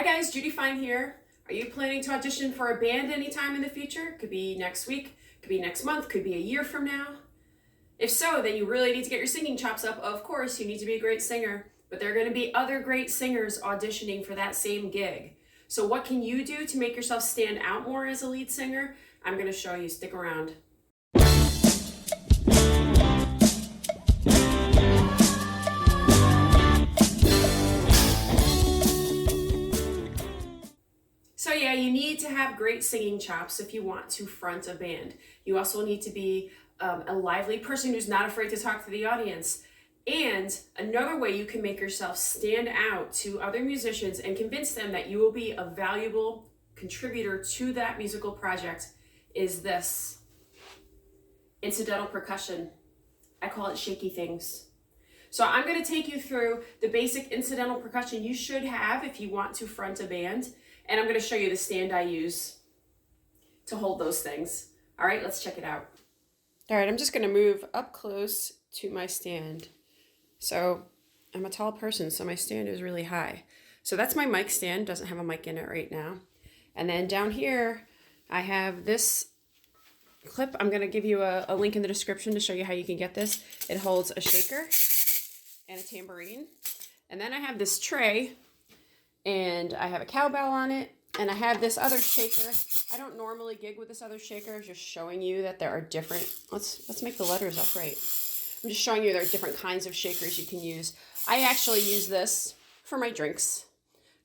guys, Judy Fine here. Are you planning to audition for a band anytime in the future? Could be next week, could be next month, could be a year from now. If so, then you really need to get your singing chops up. Of course, you need to be a great singer, but there are going to be other great singers auditioning for that same gig. So what can you do to make yourself stand out more as a lead singer? I'm going to show you. Stick around. So yeah, you need to have great singing chops if you want to front a band. You also need to be a lively person who's not afraid to talk to the audience. And another way you can make yourself stand out to other musicians and convince them that you will be a valuable contributor to that musical project is this: incidental percussion. I call it shaky things. So I'm going to take you through the basic incidental percussion you should have if you want to front a band. And I'm going to show you the stand I use to hold those things. All right, let's check it out. All right, I'm just going to move up close to my stand. So I'm a tall person, so my stand is really high. So that's my mic stand, doesn't have a mic in it right now. And then down here, I have this clip. I'm going to give you a link in the description to show you how you can get this. It holds a shaker and a tambourine. And then I have this tray, and I have a cowbell on it, and I have this other shaker. I don't normally gig with this other shaker, just showing you that there are different, let's make the letters up right. I'm just showing you there are different kinds of shakers you can use. I actually use this for my drinks.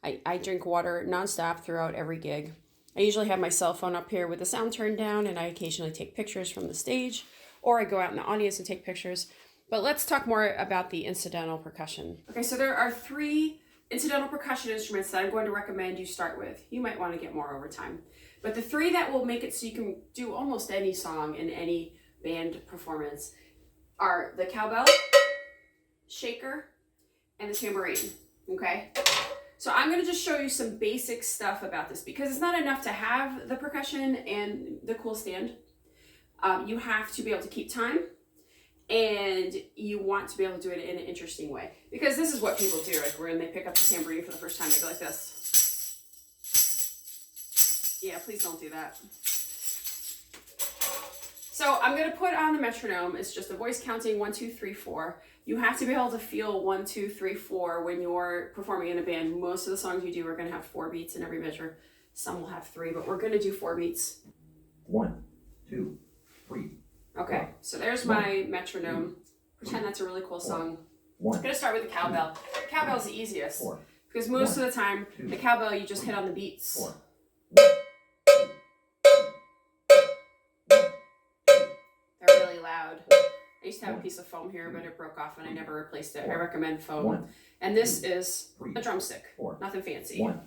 I drink water nonstop throughout every gig. I usually have my cell phone up here with the sound turned down, and I occasionally take pictures from the stage, or I go out in the audience and take pictures. But let's talk more about the incidental percussion. Okay, so there are 3 incidental percussion instruments that I'm going to recommend you start with. You might want to get more over time. But the 3 that will make it so you can do almost any song in any band performance are the cowbell, shaker, and the tambourine, okay? So I'm going to just show you some basic stuff about this, because it's not enough to have the percussion and the cool stand. You have to be able to keep time, and you want to be able to do it in an interesting way. Because this is what people do, like when they pick up the tambourine for the first time, they go like this. Yeah, please don't do that. So I'm going to put on the metronome. It's just a voice counting 1, 2, 3, 4. You have to be able to feel 1, 2, 3, 4 when you're performing in a band. Most of the songs you do are going to have 4 beats in every measure. Some will have 3, but we're going to do 4 beats. 1, 2, 3. Okay, so there's my metronome. Pretend that's a really cool song. I'm going to start with the cowbell. The cowbell's the easiest, because most of the time, the cowbell, you just hit on the beats. They're really loud. I used to have a piece of foam here, but it broke off and I never replaced it. I recommend foam. And this is a drumstick, nothing fancy. 1,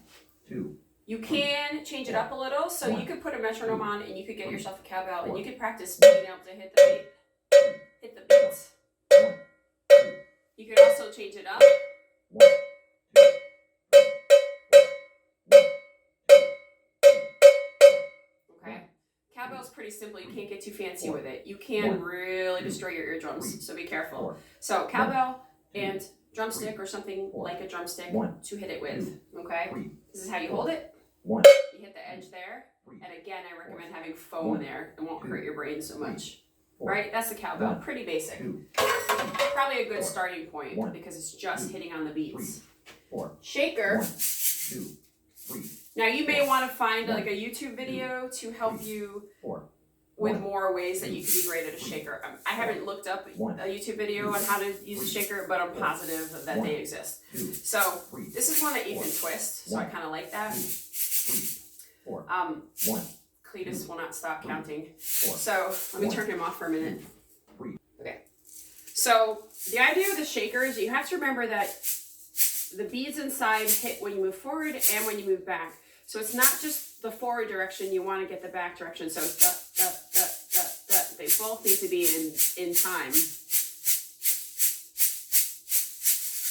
2. You can change it up a little, so you could put a metronome on and you could get yourself a cowbell, and you could practice being able to hit the beats. You could also change it up. Okay. Cowbell's pretty simple. You can't get too fancy with it. You can really destroy your eardrums, so be careful. So cowbell and drumstick, or something like a drumstick to hit it with. Okay. This is how you hold it. You hit the edge there, and again, I recommend having foam there. It won't hurt your brain so much. Right? That's the cowbell. Pretty basic. Probably a good starting point, because it's just hitting on the beats. Shaker. Now you may want to find like a YouTube video to help you with more ways that you can be great at a shaker. I haven't looked up a YouTube video on how to use a shaker, but I'm positive that they exist. So this is one that you can twist, so I kind of like that. Cletus will not stop counting. So let me turn him off for a minute. Okay. So the idea of the shaker is you have to remember that the beads inside hit when you move forward and when you move back. So it's not just the forward direction, you want to get the back direction. So it's da, da, da, da, da. They both need to be in time.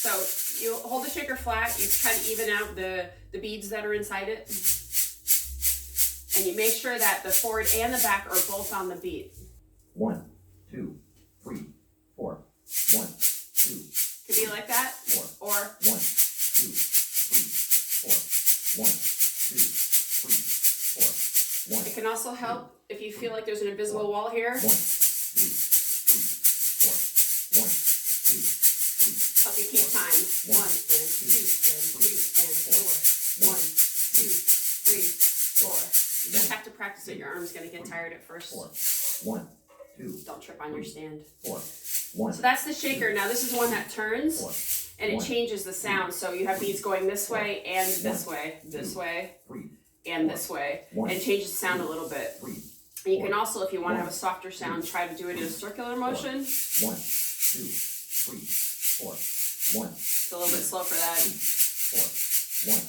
So you hold the shaker flat, you try to even out the beads that are inside it. And you make sure that the forward and the back are both on the beat. 1, 2, 3, 4. 1, 2. Could be like that. 4. Or 1, 2, 3, 4. 1, 2, 3, 4, 1. It can also help if you feel like there's an invisible wall here. 1, 2, 3, 4, 1, 2, 3. Help you keep time. 1 and 2 and 3 and 4. 1, 2, 3, 4. You just have to practice it. Your arm's going to get tired at first. 4, 1, 2. Don't trip on your stand. 4, 1. So that's the shaker. Now this is one that turns 4, and it changes the sound. So you have beats going this way and this way, this way, 3, and this way, and changes the sound a little bit. 3. And you can also, if you want to have a softer sound, try to do it in a circular motion. 1, 2, 3, 4, 1. It's a little bit slow for that. 4, 1, 2,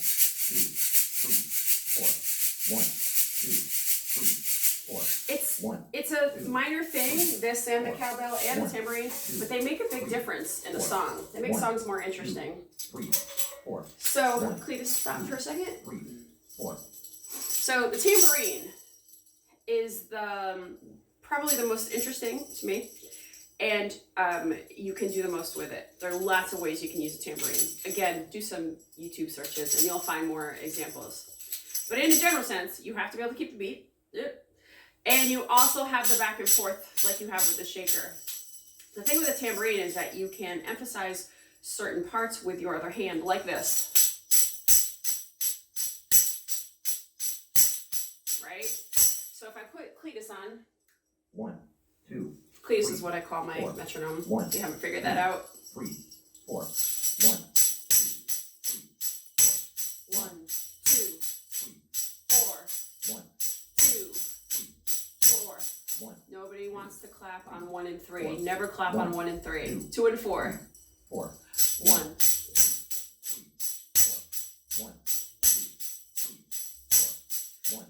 3, 4, 1, 2, 3, 4. It's a minor thing, this and the cowbell and the tambourine, but they make a big difference in a song. They make songs more interesting. 3, 4. So, Cletus, stop for a second. 3, 4. So the tambourine is probably the most interesting to me, and you can do the most with it. There are lots of ways you can use a tambourine. Again, do some YouTube searches and you'll find more examples. But in a general sense, you have to be able to keep the beat. And you also have the back and forth like you have with the shaker. The thing with a tambourine is that you can emphasize certain parts with your other hand, like this. Right? So if I put Cletus on, 1, 2. Cletus is what I call my metronome. If you haven't figured that out. 3, 4, 1, 1, 2, 4, 1, 2, 4. 1. Nobody wants to clap on 1 and 3. Never clap on 1 and 3. 2, 2 and 4. 4, 1. 1, 2, 3, 4, 1, 2, 3, 4.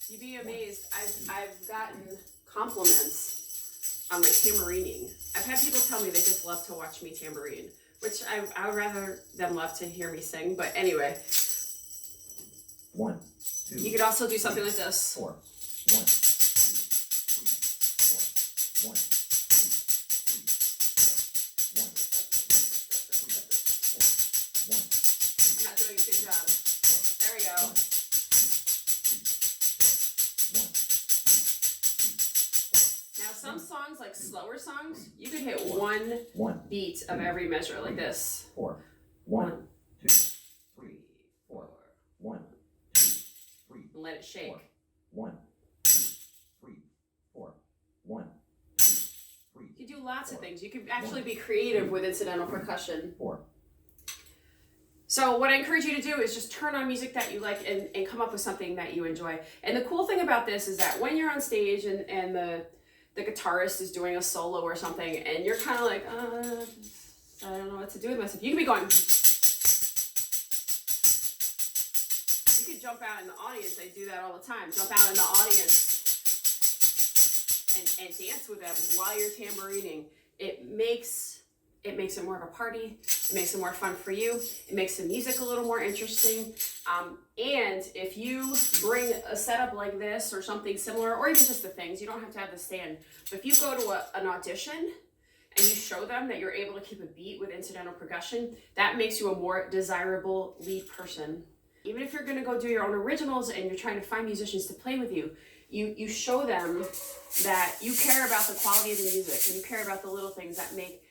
You'd be amazed. I've gotten compliments on my tambourining. I've had people tell me they just love to watch me tambourine, which I would rather them love to hear me sing. But anyway, 1, 2. you could also do something like this. 4, 1, 2, 3, 4, 1, 2, 3, 4, 1, 1. I'm not doing a good job. There we go. 1. Now some songs, like slower songs, you could hit one beat of every measure, like this. 4, 1, 2, 3, 4, 1, 2, 3. And let it shake. 1, 2, 3, 4, 1, 2, 3. You can do lots of things. You could actually be creative with incidental percussion. 4. So what I encourage you to do is just turn on music that you like and come up with something that you enjoy. And the cool thing about this is that when you're on stage and the guitarist is doing a solo or something and you're kind of like, I don't know what to do with myself. You can be going, you could jump out in the audience. I do that all the time. Jump out in the audience and dance with them while you're tambourining. It makes it more of a party. It makes it more fun for you. It makes the music a little more interesting. And if you bring a setup like this or something similar, or even just the things, you don't have to have the stand. But if you go to an audition and you show them that you're able to keep a beat with incidental percussion, that makes you a more desirable lead person. Even if you're gonna go do your own originals and you're trying to find musicians to play with you, you show them that you care about the quality of the music and you care about the little things that make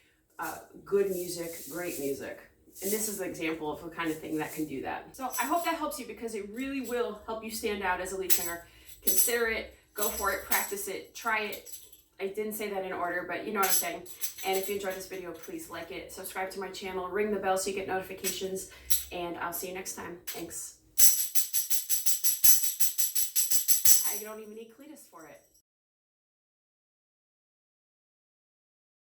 good music, great music. And this is an example of a kind of thing that can do that. So I hope that helps you because it really will help you stand out as a lead singer. Consider it, go for it, practice it, try it. I didn't say that in order, but you know what I'm saying. And if you enjoyed this video, please like it, subscribe to my channel, ring the bell so you get notifications, and I'll see you next time. Thanks. I don't even need Cletus for it.